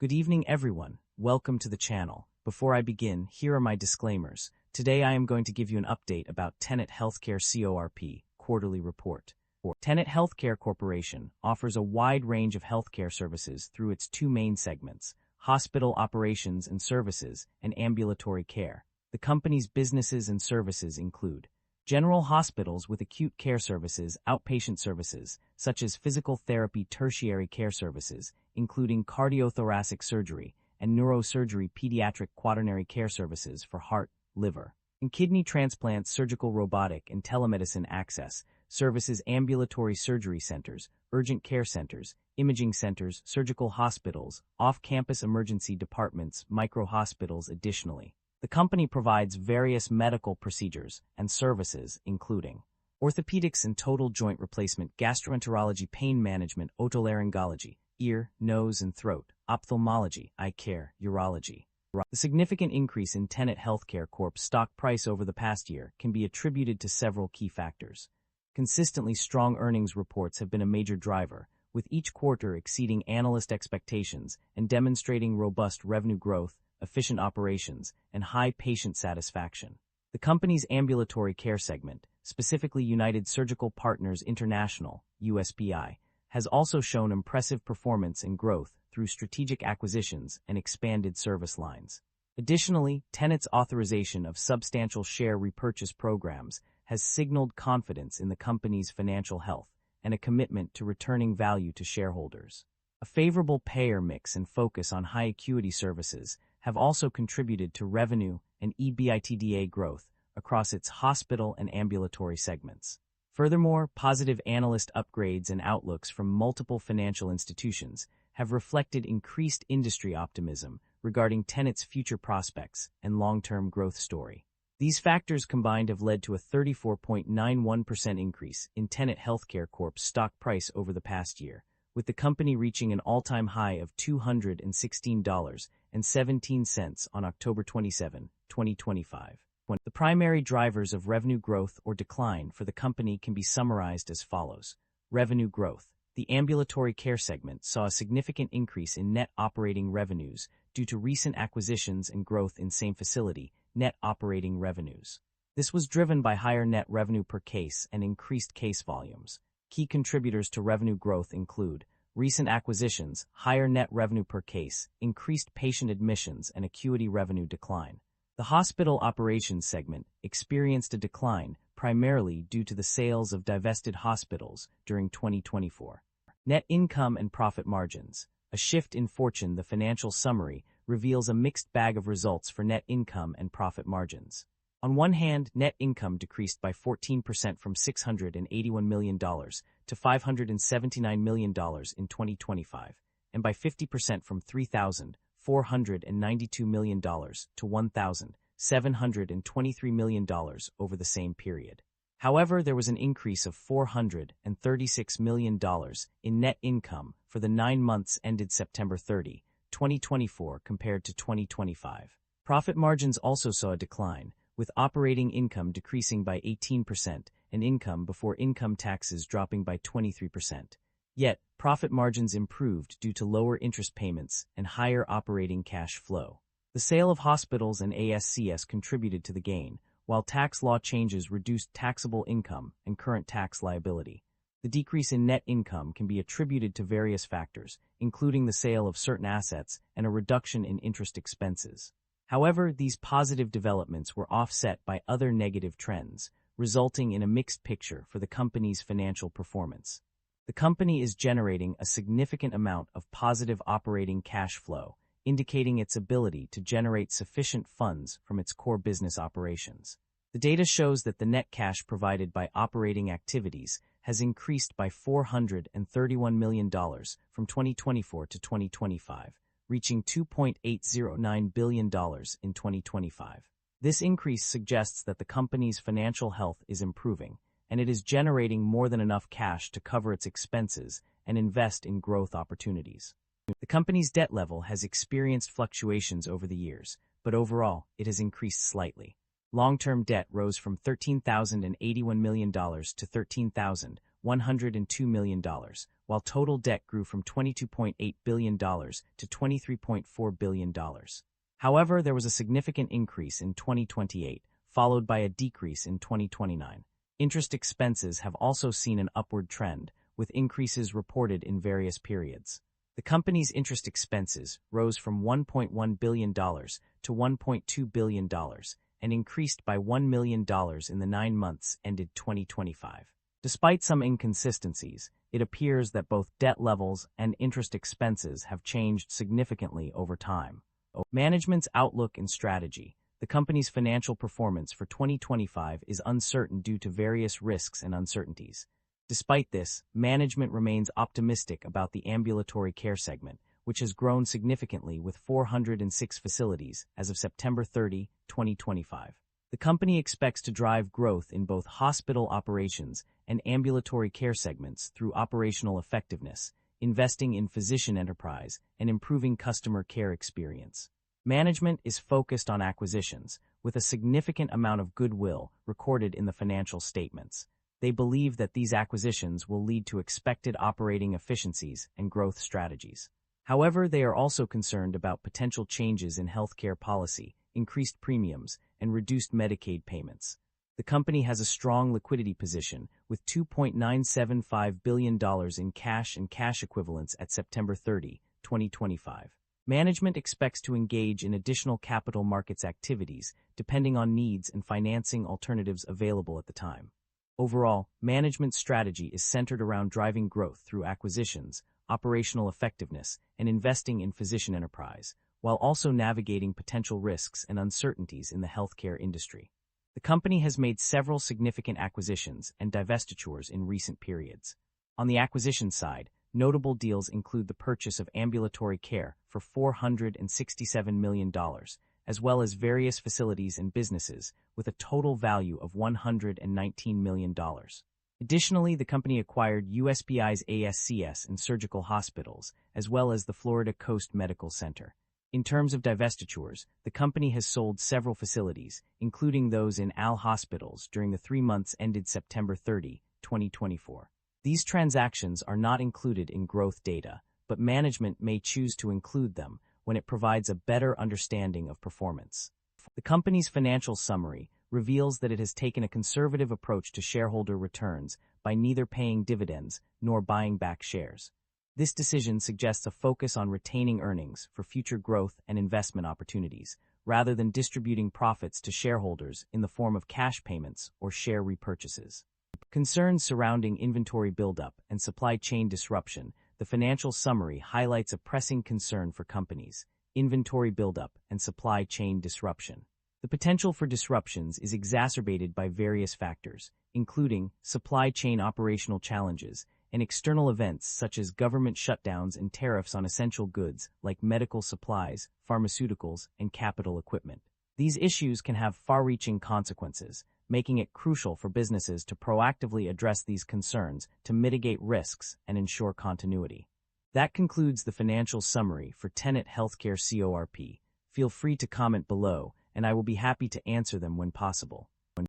Good evening, everyone. Welcome to the channel. Before I begin, here are my disclaimers. Today I am going to give you an update about TENET HEALTHCARE CORP quarterly report. TENET HEALTHCARE Corporation offers a wide range of healthcare services through its two main segments, hospital operations and services and ambulatory care. The company's businesses and services include general hospitals with acute care services, outpatient services, such as physical therapy, tertiary care services, including cardiothoracic surgery and neurosurgery, pediatric quaternary care services for heart, liver, and kidney transplants, surgical robotic and telemedicine access services, ambulatory surgery centers, urgent care centers, imaging centers, surgical hospitals, off-campus emergency departments, micro-hospitals. Additionally, the company provides various medical procedures and services, including orthopedics and total joint replacement, gastroenterology, pain management, otolaryngology, ear, nose and throat, ophthalmology, eye care, urology. The significant increase in TENET HEALTHCARE Corp's stock price over the past year can be attributed to several key factors. Consistently strong earnings reports have been a major driver, with each quarter exceeding analyst expectations and demonstrating robust revenue growth, efficient operations, and high patient satisfaction. The company's ambulatory care segment, specifically United Surgical Partners International, USPI, has also shown impressive performance and growth through strategic acquisitions and expanded service lines. Additionally, TENET's authorization of substantial share repurchase programs has signaled confidence in the company's financial health and a commitment to returning value to shareholders. A favorable payer mix and focus on high-acuity services have also contributed to revenue and EBITDA growth across its hospital and ambulatory segments. Furthermore, positive analyst upgrades and outlooks from multiple financial institutions have reflected increased industry optimism regarding TENET's future prospects and long-term growth story. These factors combined have led to a 34.91% increase in TENET HEALTHCARE Corp's stock price over the past year, with the company reaching an all-time high of $216.17 on October 27, 2025. The primary drivers of revenue growth or decline for the company can be summarized as follows. Revenue growth. The ambulatory care segment saw a significant increase in net operating revenues due to recent acquisitions and growth in same-facility net operating revenues. This was driven by higher net revenue per case and increased case volumes. Key contributors to revenue growth include recent acquisitions, higher net revenue per case, increased patient admissions, and acuity revenue decline. The hospital operations segment experienced a decline primarily due to the sales of divested hospitals during 2024. Net income and profit margins. A shift in fortune. The financial summary reveals a mixed bag of results for net income and profit margins. On one hand, net income decreased by 14% from $681 million to $579 million in 2025, and by 50% from $3,492 million to $1,723 million over the same period. However, there was an increase of $436 million in net income for the 9 months ended September 30, 2024 compared to 2025. Profit margins also saw a decline, with operating income decreasing by 18% and income before income taxes dropping by 23%. Yet, profit margins improved due to lower interest payments and higher operating cash flow. The sale of hospitals and ASCS contributed to the gain, while tax law changes reduced taxable income and current tax liability. The decrease in net income can be attributed to various factors, including the sale of certain assets and a reduction in interest expenses. However, these positive developments were offset by other negative trends, resulting in a mixed picture for the company's financial performance. The company is generating a significant amount of positive operating cash flow, indicating its ability to generate sufficient funds from its core business operations. The data shows that the net cash provided by operating activities has increased by $431 million from 2024 to 2025, reaching $2.809 billion in 2025. This increase suggests that the company's financial health is improving, and it is generating more than enough cash to cover its expenses and invest in growth opportunities. The company's debt level has experienced fluctuations over the years, but overall, it has increased slightly. Long-term debt rose from $13,081 million to $13,102 million, while total debt grew from $22.8 billion to $23.4 billion. However, there was a significant increase in 2028, followed by a decrease in 2029. Interest expenses have also seen an upward trend, with increases reported in various periods. The company's interest expenses rose from $1.1 billion to $1.2 billion and increased by $1 million in the 9 months ended 2025. Despite some inconsistencies, it appears that both debt levels and interest expenses have changed significantly over time. Management's outlook and strategy. The company's financial performance for 2025 is uncertain due to various risks and uncertainties. Despite this, management remains optimistic about the ambulatory care segment, which has grown significantly with 406 facilities as of September 30, 2025. The company expects to drive growth in both hospital operations and ambulatory care segments through operational effectiveness, investing in physician enterprise, and improving customer care experience. Management is focused on acquisitions, with a significant amount of goodwill recorded in the financial statements. They believe that these acquisitions will lead to expected operating efficiencies and growth strategies. However, they are also concerned about potential changes in healthcare policy, increased premiums, and reduced Medicaid payments. The company has a strong liquidity position, with $2.975 billion in cash and cash equivalents at September 30, 2025. Management expects to engage in additional capital markets activities, depending on needs and financing alternatives available at the time. Overall, management's strategy is centered around driving growth through acquisitions, operational effectiveness, and investing in physician enterprise, while also navigating potential risks and uncertainties in the healthcare industry. The company has made several significant acquisitions and divestitures in recent periods. On the acquisition side, notable deals include the purchase of ambulatory care for $467 million, as well as various facilities and businesses with a total value of $119 million. Additionally, the company acquired USPI's ASCS and surgical hospitals, as well as the Florida Coast Medical Center. In terms of divestitures, the company has sold several facilities, including those in AL hospitals during the 3 months ended September 30, 2024. These transactions are not included in growth data, but management may choose to include them when it provides a better understanding of performance. The company's financial summary reveals that it has taken a conservative approach to shareholder returns by neither paying dividends nor buying back shares. This decision suggests a focus on retaining earnings for future growth and investment opportunities, rather than distributing profits to shareholders in the form of cash payments or share repurchases. Concerns surrounding inventory buildup and supply chain disruption. The financial summary highlights a pressing concern for companies: inventory buildup and supply chain disruption. The potential for disruptions is exacerbated by various factors, including supply chain operational challenges and external events such as government shutdowns and tariffs on essential goods like medical supplies, pharmaceuticals, and capital equipment. These issues can have far-reaching consequences, making it crucial for businesses to proactively address these concerns to mitigate risks and ensure continuity. That concludes the financial summary for TENET HEALTHCARE CORP. Feel free to comment below, and I will be happy to answer them when possible.